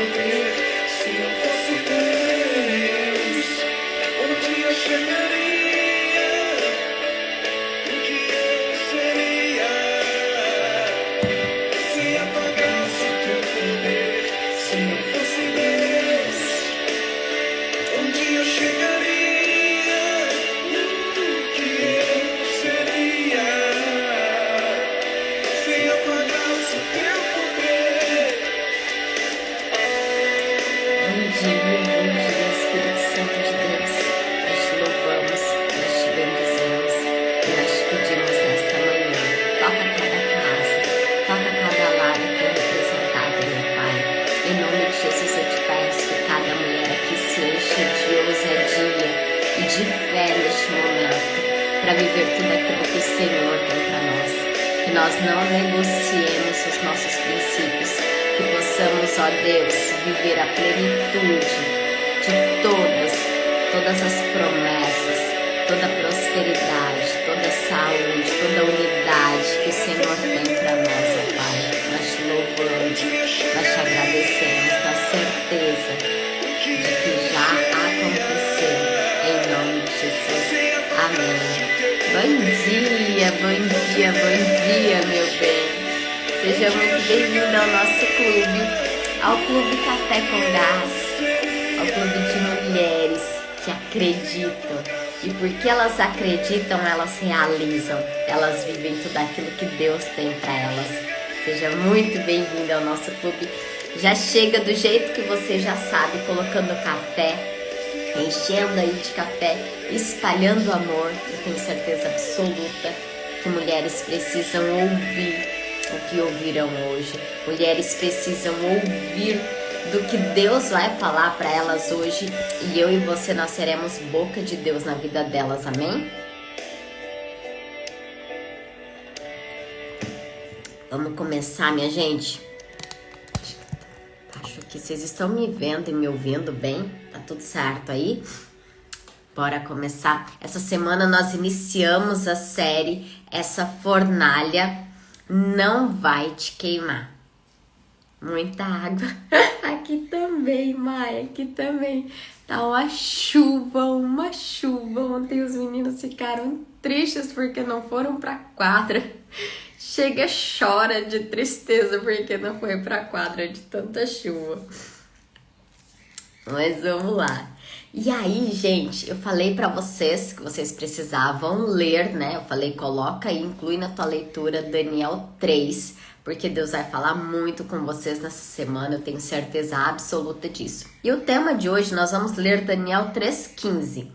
poder. Se não fosse Deus, onde eu chegaria? O que eu seria? Se apagasse teu poder. Se não fosse Deus, onde eu chegaria? O que eu seria? Se apagasse teu poder. Bom dia, Espírito Santo de Deus. Nós te louvamos, nós te bendizemos e nós te pedimos nesta manhã. Toca cada casa, toca cada lar aqui representado, meu Pai. Em nome de Jesus eu te peço que cada mulher aqui se encha de ousadia e de fé neste momento para viver tudo aquilo que o Senhor tem para nós. Que nós não negociemos os nossos princípios, que possamos, ó Deus, viver a plenitude de todas as promessas, toda a prosperidade, toda a saúde, toda a unidade que o Senhor tem para nós, ó Pai. Nós te louvamos, nós te agradecemos na certeza de que já aconteceu, em nome de Jesus. Amém. Bom dia, meu bem. Seja muito bem-vindo ao nosso clube, ao Clube Café com Gás, ao clube de mulheres que acreditam. E porque elas acreditam, elas realizam, elas vivem tudo aquilo que Deus tem para elas. Seja muito bem-vindo ao nosso clube. Já chega do jeito que você já sabe, colocando café, enchendo aí de café, espalhando amor. Eu tenho certeza absoluta que mulheres precisam ouvir o que ouviram hoje. Mulheres precisam ouvir do que Deus vai falar para elas hoje. E eu e você, nós seremos boca de Deus na vida delas, amém? Vamos começar, minha gente. Acho que vocês estão me vendo e me ouvindo bem. Tá tudo certo aí? Bora começar. Essa semana nós iniciamos a série Essa Fornalha Não Vai Te Queimar. Muita água. Aqui também, Maia, aqui também. Tá uma chuva. Ontem os meninos ficaram tristes porque não foram pra quadra. Chega, chora de tristeza porque não foi pra quadra de tanta chuva. Mas vamos lá. E aí, gente, eu falei pra vocês que vocês precisavam ler, né? Eu falei, coloca e inclui na tua leitura Daniel 3, porque Deus vai falar muito com vocês nessa semana, eu tenho certeza absoluta disso. E o tema de hoje, nós vamos ler Daniel 3,15.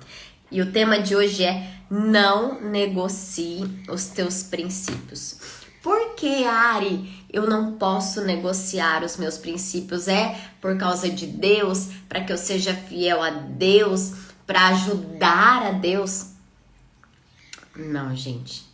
E o tema de hoje é: não negocie os teus princípios. Por que, Ari, eu não posso negociar os meus princípios? É por causa de Deus, para que eu seja fiel a Deus, para ajudar a Deus? Não, gente.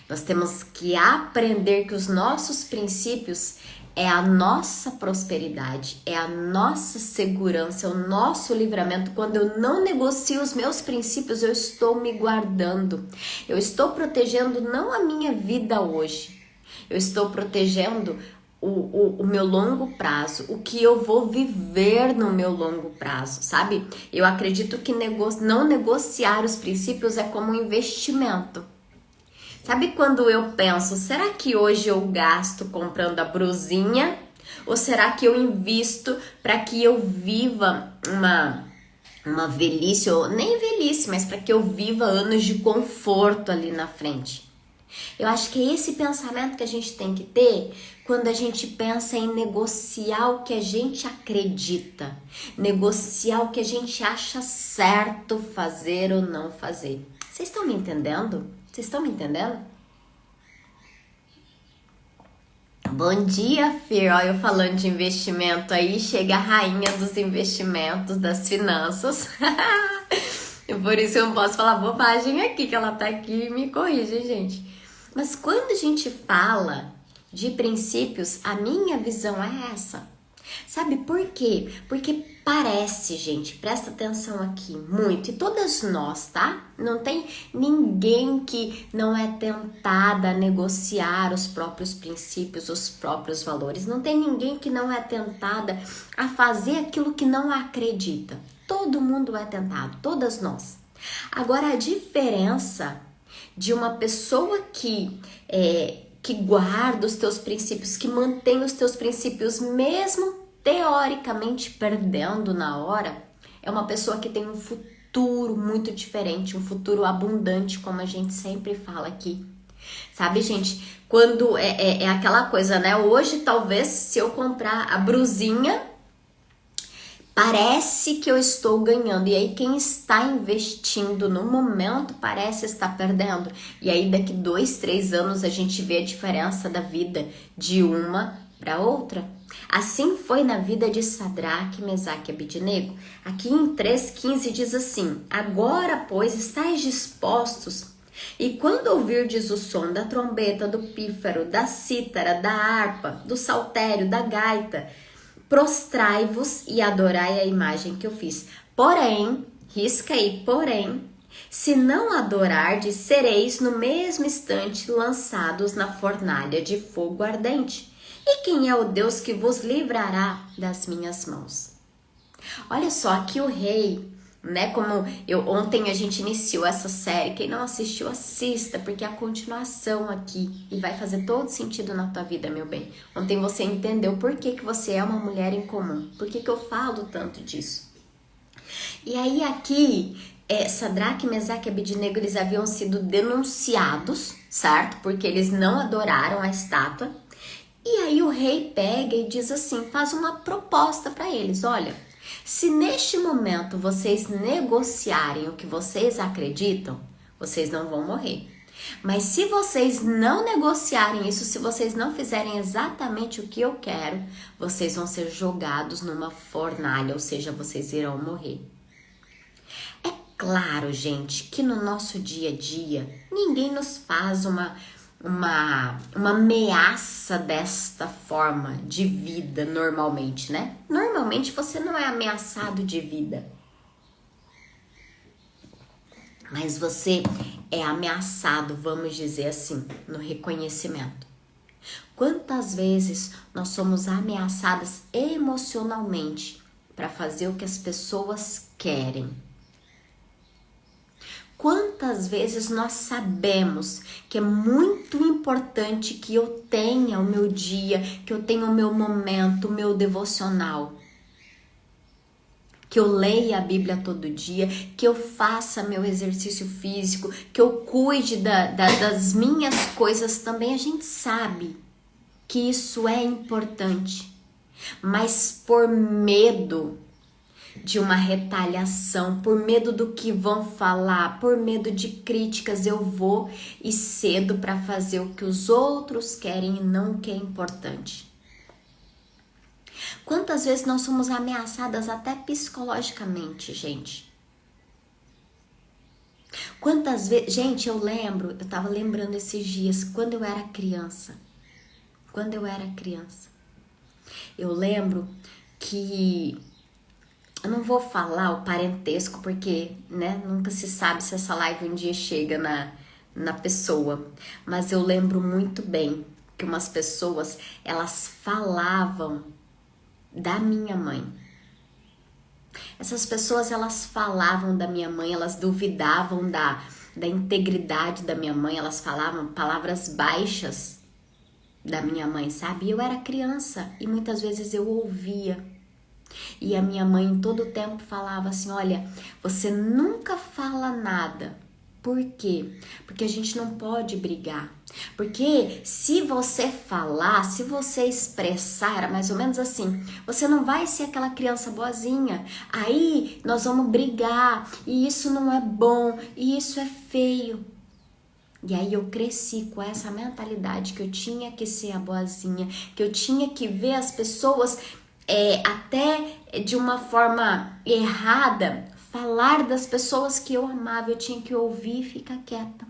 Nós temos que aprender que os nossos princípios é a nossa prosperidade, é a nossa segurança, é o nosso livramento. Quando eu não negocio os meus princípios, eu estou me guardando. Eu estou protegendo não a minha vida hoje. Eu estou protegendo o meu longo prazo, o que eu vou viver no meu longo prazo, sabe? Eu acredito que não negociar os princípios é como um investimento. Sabe quando eu penso, será que hoje eu gasto comprando a brusinha? Ou será que eu invisto para que eu viva uma velhice, ou nem velhice, mas para que eu viva anos de conforto ali na frente? Eu acho que é esse pensamento que a gente tem que ter quando a gente pensa em negociar o que a gente acredita, negociar o que a gente acha certo fazer ou não fazer. Vocês estão me entendendo? Vocês estão me entendendo? Bom dia, Fir. Olha eu falando de investimento aí, chega a rainha dos investimentos, das finanças. E por isso eu não posso falar bobagem aqui, que ela tá aqui e me corrige, gente. Mas quando a gente fala de princípios, a minha visão é essa. Sabe por quê? Porque parece, gente, presta atenção aqui, muito, e todas nós, tá? Não tem ninguém que não é tentada a negociar os próprios princípios, os próprios valores. Não tem ninguém que não é tentada a fazer aquilo que não acredita. Todo mundo é tentado, todas nós. Agora, a diferença de uma pessoa que guarda os teus princípios, que mantém os teus princípios mesmo teoricamente perdendo na hora, é uma pessoa que tem um futuro muito diferente, um futuro abundante, como a gente sempre fala aqui. Sabe, gente, quando é aquela coisa, né? Hoje, talvez, se eu comprar a brusinha, parece que eu estou ganhando. E aí, quem está investindo no momento parece estar perdendo. E aí, daqui 2, 3 anos, a gente vê a diferença da vida de uma para outra. Assim foi na vida de Sadraque, Mesaque e Abednego. Aqui em 3,15 diz assim: agora, pois, estáis dispostos, e quando ouvirdes o som da trombeta, do pífaro, da cítara, da harpa, do saltério, da gaita, prostrai-vos e adorai a imagem que eu fiz. Porém, risca aí, porém, se não adorardes, sereis no mesmo instante lançados na fornalha de fogo ardente. E quem é o Deus que vos livrará das minhas mãos? Olha só, aqui o rei, né? Como ontem a gente iniciou essa série, quem não assistiu, assista, porque é a continuação aqui e vai fazer todo sentido na tua vida, meu bem. Ontem você entendeu por que você é uma mulher em comum, por que eu falo tanto disso. E aí aqui, Sadraque, Mesaque e Abednego, eles haviam sido denunciados, certo? Porque eles não adoraram a estátua. E aí o rei pega e diz assim, faz uma proposta para eles, olha, se neste momento vocês negociarem o que vocês acreditam, vocês não vão morrer. Mas se vocês não negociarem isso, se vocês não fizerem exatamente o que eu quero, vocês vão ser jogados numa fornalha, ou seja, vocês irão morrer. É claro, gente, que no nosso dia a dia, ninguém nos faz uma ameaça desta forma de vida normalmente, né? Normalmente você não é ameaçado de vida, mas você é ameaçado, vamos dizer assim, no reconhecimento. Quantas vezes nós somos ameaçadas emocionalmente para fazer o que as pessoas querem? Quantas vezes nós sabemos que é muito importante que eu tenha o meu dia, que eu tenha o meu momento, o meu devocional, que eu leia a Bíblia todo dia, que eu faça meu exercício físico, que eu cuide das minhas coisas também. A gente sabe que isso é importante, mas por medo de uma retaliação, por medo do que vão falar, por medo de críticas, eu vou e cedo para fazer o que os outros querem e não o que é importante. Quantas vezes nós somos ameaçadas até psicologicamente, gente? Quantas vezes, gente, eu tava lembrando esses dias, quando eu era criança. Eu lembro que eu não vou falar o parentesco porque, né, nunca se sabe se essa live um dia chega na pessoa. Mas eu lembro muito bem que umas pessoas, elas falavam da minha mãe. Essas pessoas, elas falavam da minha mãe, elas duvidavam da integridade da minha mãe, elas falavam palavras baixas da minha mãe, sabe? Eu era criança e muitas vezes eu ouvia. E a minha mãe em todo o tempo falava assim, olha, você nunca fala nada. Por quê? Porque a gente não pode brigar. Porque se você falar, se você expressar, era mais ou menos assim, você não vai ser aquela criança boazinha. Aí nós vamos brigar, e isso não é bom, e isso é feio. E aí eu cresci com essa mentalidade que eu tinha que ser a boazinha, que eu tinha que ver as pessoas até de uma forma errada, falar das pessoas que eu amava, eu tinha que ouvir e ficar quieta.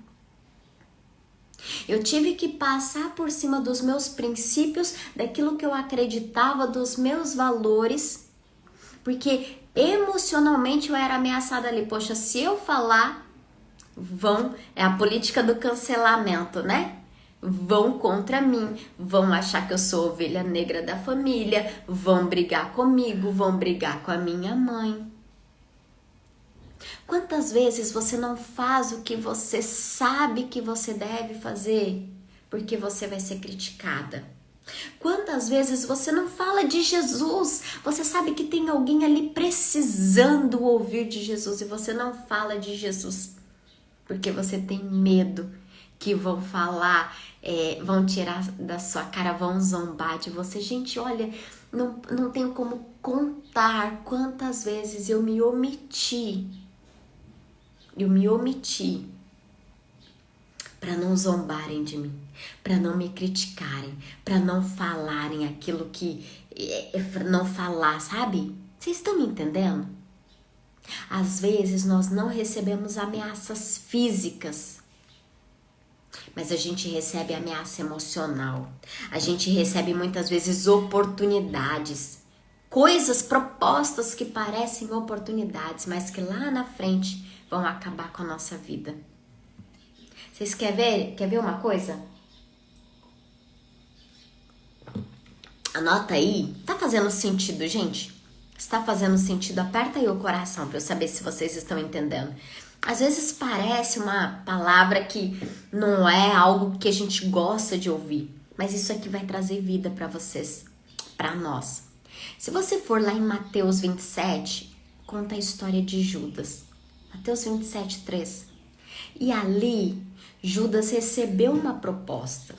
Eu tive que passar por cima dos meus princípios, daquilo que eu acreditava, dos meus valores, porque emocionalmente eu era ameaçada ali. Poxa, se eu falar, é a política do cancelamento, né? Vão contra mim, vão achar que eu sou ovelha negra da família, vão brigar comigo, vão brigar com a minha mãe. Quantas vezes você não faz o que você sabe que você deve fazer porque você vai ser criticada? Quantas vezes você não fala de Jesus? Você sabe que tem alguém ali precisando ouvir de Jesus e você não fala de Jesus porque você tem medo que vão falar, vão tirar da sua cara, vão zombar de você. Gente, olha, não tenho como contar quantas vezes eu me omiti para não zombarem de mim, para não me criticarem, para não falarem aquilo que não falar, sabe? Vocês estão me entendendo? Às vezes nós não recebemos ameaças físicas, mas a gente recebe ameaça emocional. A gente recebe muitas vezes oportunidades, coisas, propostas que parecem oportunidades, mas que lá na frente vão acabar com a nossa vida. Vocês querem ver uma coisa? Anota aí. Tá fazendo sentido, gente? Se tá fazendo sentido, aperta aí o coração para eu saber se vocês estão entendendo. Às vezes parece uma palavra que não é algo que a gente gosta de ouvir, mas isso aqui vai trazer vida para vocês, para nós. Se você for lá em Mateus 27, conta a história de Judas. Mateus 27, 3. E ali, Judas recebeu uma proposta.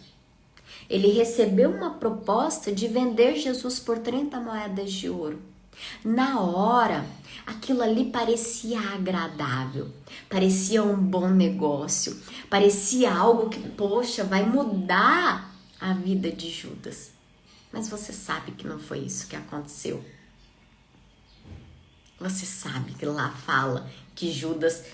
Ele recebeu uma proposta de vender Jesus por 30 moedas de ouro. Na hora, aquilo ali parecia agradável, parecia um bom negócio, parecia algo que, poxa, vai mudar a vida de Judas. Mas você sabe que não foi isso que aconteceu. Você sabe que lá fala que Judas,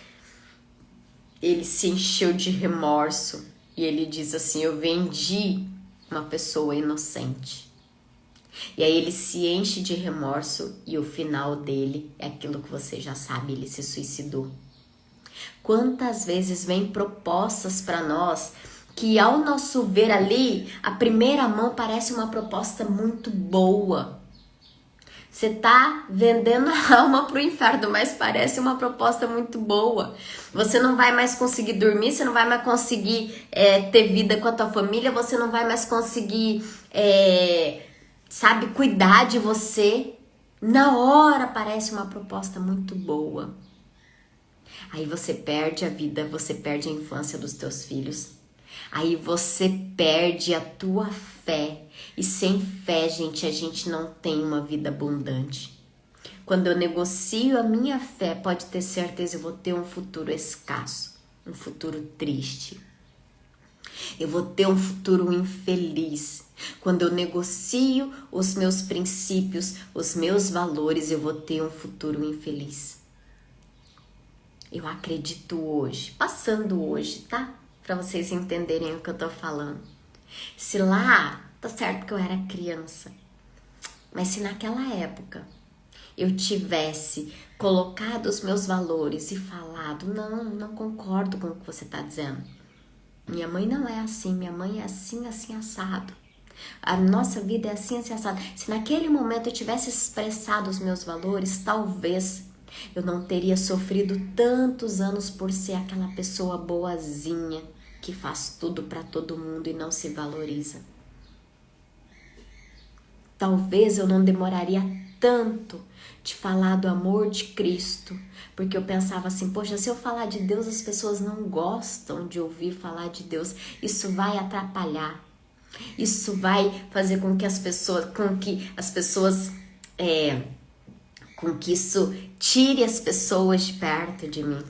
ele se encheu de remorso e ele diz assim: eu vendi uma pessoa inocente. E aí ele se enche de remorso e o final dele é aquilo que você já sabe, ele se suicidou. Quantas vezes vem propostas para nós que ao nosso ver ali, a primeira mão parece uma proposta muito boa. Você tá vendendo a alma pro inferno, mas parece uma proposta muito boa. Você não vai mais conseguir dormir, você não vai mais conseguir ter vida com a tua família, você não vai mais conseguir, cuidar de você. Na hora parece uma proposta muito boa. Aí você perde a vida, você perde a infância dos teus filhos. Aí você perde a tua fé. E sem fé, gente, a gente não tem uma vida abundante. Quando eu negocio a minha fé, pode ter certeza, eu vou ter um futuro escasso, um futuro triste. Eu vou ter um futuro infeliz. Quando eu negocio os meus princípios, os meus valores, eu vou ter um futuro infeliz. Eu acredito hoje, passando hoje, tá? Para vocês entenderem o que eu tô falando. Se lá, tá certo que eu era criança, mas se naquela época eu tivesse colocado os meus valores e falado, não concordo com o que você tá dizendo. Minha mãe não é assim, minha mãe é assim, assim, assado. A nossa vida é assim, assim, assado. Se naquele momento eu tivesse expressado os meus valores, talvez eu não teria sofrido tantos anos por ser aquela pessoa boazinha que faz tudo para todo mundo e não se valoriza. Talvez eu não demoraria tanto de falar do amor de Cristo, porque eu pensava assim, poxa, se eu falar de Deus, as pessoas não gostam de ouvir falar de Deus, isso vai atrapalhar, isso vai fazer com que isso tire as pessoas de perto de mim.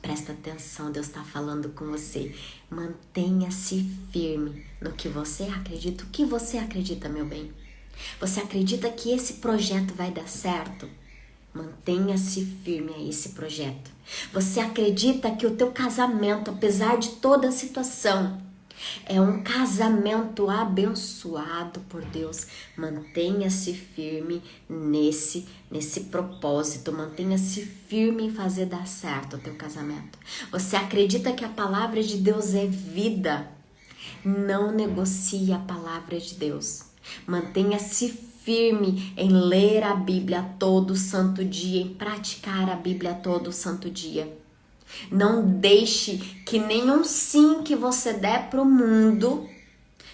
Presta atenção, Deus está falando com você. Mantenha-se firme no que você acredita. O que você acredita, meu bem? Você acredita que esse projeto vai dar certo? Mantenha-se firme a esse projeto. Você acredita que o teu casamento, apesar de toda a situação, é um casamento abençoado por Deus? Mantenha-se firme nesse propósito. Mantenha-se firme em fazer dar certo o teu casamento. Você acredita que a palavra de Deus é vida? Não negocie a palavra de Deus. Mantenha-se firme em ler a Bíblia todo santo dia, em praticar a Bíblia todo santo dia. Não deixe que nenhum sim que você der pro mundo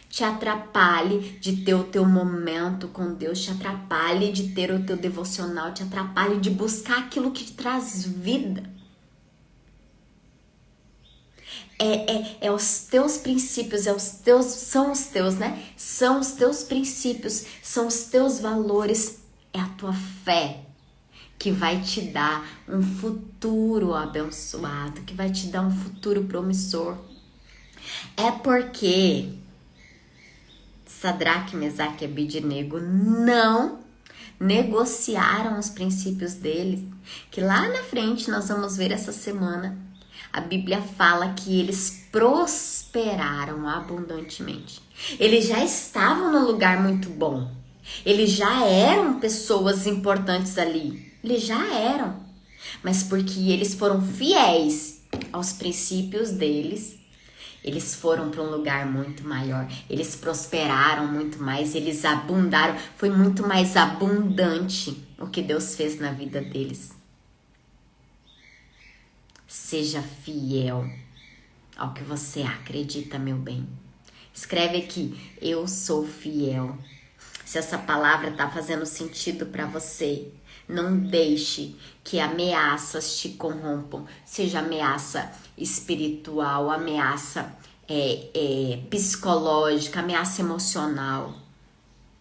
te atrapalhe de ter o teu momento com Deus, te atrapalhe de ter o teu devocional, te atrapalhe de buscar aquilo que te traz vida. É os teus princípios, são os teus, né? São os teus princípios, são os teus valores, é a tua fé que vai te dar um futuro abençoado, que vai te dar um futuro promissor. É porque Sadraque, Mesaque e Abednego não negociaram os princípios deles, que lá na frente nós vamos ver essa semana. A Bíblia fala que eles prosperaram abundantemente. Eles já estavam num lugar muito bom. Eles já eram pessoas importantes ali. Eles já eram. Mas porque eles foram fiéis aos princípios deles, eles foram para um lugar muito maior. Eles prosperaram muito mais. Eles abundaram. Foi muito mais abundante o que Deus fez na vida deles. Seja fiel ao que você acredita, meu bem. Escreve aqui, eu sou fiel. Se essa palavra está fazendo sentido para você, não deixe que ameaças te corrompam. Seja ameaça espiritual, ameaça psicológica, ameaça emocional.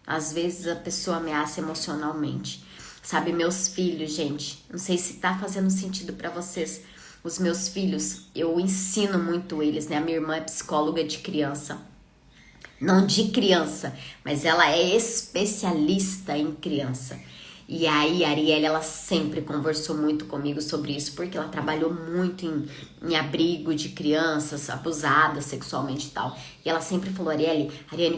Às vezes a pessoa ameaça emocionalmente. Sabe, meus filhos, gente, não sei se está fazendo sentido para vocês. Os meus filhos, eu ensino muito eles, né? A minha irmã é psicóloga de criança. Não de criança, mas ela é especialista em criança. E aí, a Arielle, ela sempre conversou muito comigo sobre isso, porque ela trabalhou muito em abrigo de crianças abusadas sexualmente e tal. E ela sempre falou, Ariane,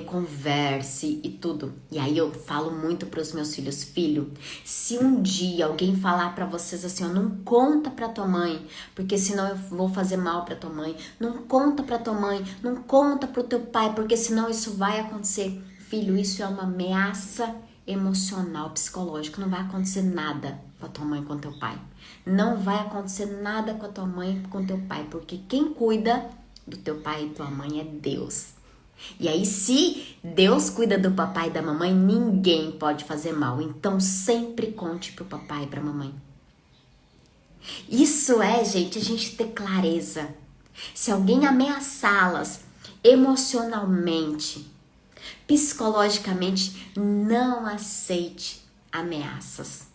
converse e tudo. E aí eu falo muito pros meus filhos, filho, se um dia alguém falar pra vocês assim, ó, não conta pra tua mãe, porque senão eu vou fazer mal pra tua mãe. Não conta pra tua mãe, não conta pro teu pai, porque senão isso vai acontecer. Filho, isso é uma ameaça emocional, psicológico. Não vai acontecer nada com a tua mãe, com teu pai. Não vai acontecer nada com a tua mãe, com teu pai, porque quem cuida do teu pai e tua mãe é Deus. E aí, se Deus cuida do papai e da mamãe, ninguém pode fazer mal. Então, sempre conte pro papai e pra mamãe. Isso é, gente, a gente ter clareza. Se alguém ameaçá-las emocionalmente, psicologicamente, não aceite ameaças.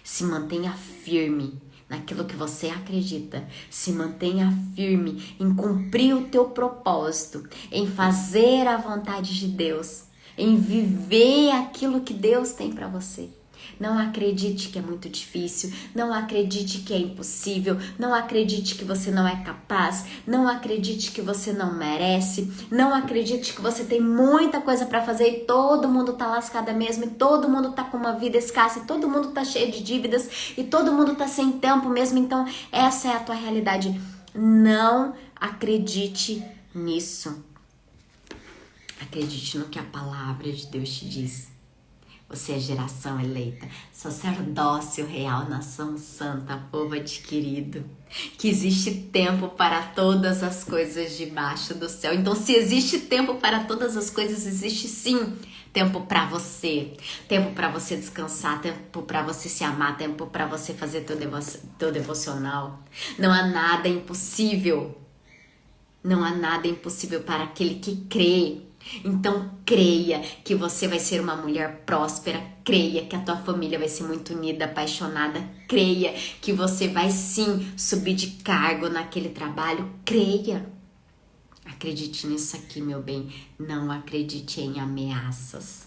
Se mantenha firme naquilo que você acredita. Se mantenha firme em cumprir o teu propósito, em fazer a vontade de Deus, em viver aquilo que Deus tem para você. Não acredite que é muito difícil, não acredite que é impossível, não acredite que você não é capaz, não acredite que você não merece, não acredite que você tem muita coisa para fazer e todo mundo tá lascada mesmo, e todo mundo tá com uma vida escassa, e todo mundo tá cheio de dívidas, e todo mundo tá sem tempo mesmo, então essa é a tua realidade. Não acredite nisso. Acredite no que a palavra de Deus te diz. Você é geração eleita, sacerdócio real, nação santa, povo adquirido. Que existe tempo para todas as coisas debaixo do céu. Então, se existe tempo para todas as coisas, existe sim tempo para você. Tempo para você descansar, tempo para você se amar, tempo para você fazer teu devocional. Não há nada impossível. Não há nada impossível para aquele que crê. Então creia que você vai ser uma mulher próspera, creia que a tua família vai ser muito unida, apaixonada, creia que você vai sim subir de cargo naquele trabalho, creia. Acredite nisso aqui, meu bem, não acredite em ameaças.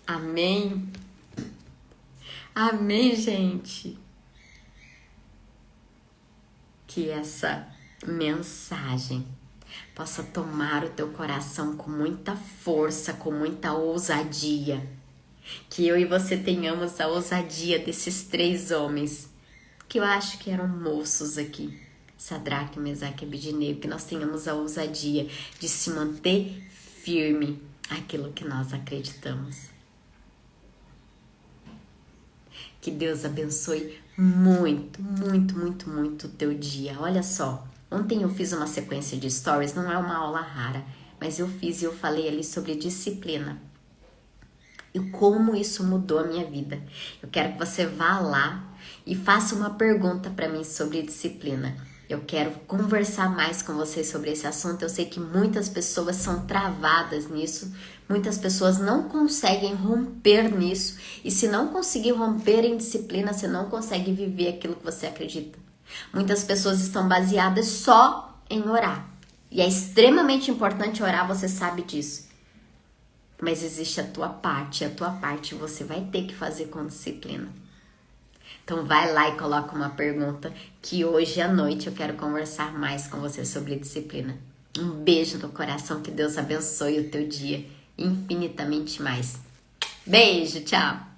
Amém? Amém, gente? Que essa mensagem possa tomar o teu coração com muita força, com muita ousadia. Que eu e você tenhamos a ousadia desses 3 homens, que eu acho que eram moços aqui, Sadraque, Mesaque e Abednego, que nós tenhamos a ousadia de se manter firme aquilo que nós acreditamos. Que Deus abençoe muito, muito, muito, muito o teu dia. Olha só, ontem eu fiz uma sequência de stories, não é uma aula rara, mas eu fiz e eu falei ali sobre disciplina. E como isso mudou a minha vida. Eu quero que você vá lá e faça uma pergunta para mim sobre disciplina. Eu quero conversar mais com vocês sobre esse assunto. Eu sei que muitas pessoas são travadas nisso. Muitas pessoas não conseguem romper nisso. E se não conseguir romper em disciplina, você não consegue viver aquilo que você acredita. Muitas pessoas estão baseadas só em orar. E é extremamente importante orar, você sabe disso. Mas existe a tua parte você vai ter que fazer com disciplina. Então vai lá e coloca uma pergunta que hoje à noite eu quero conversar mais com você sobre disciplina. Um beijo no coração, que Deus abençoe o teu dia infinitamente mais. Beijo, tchau!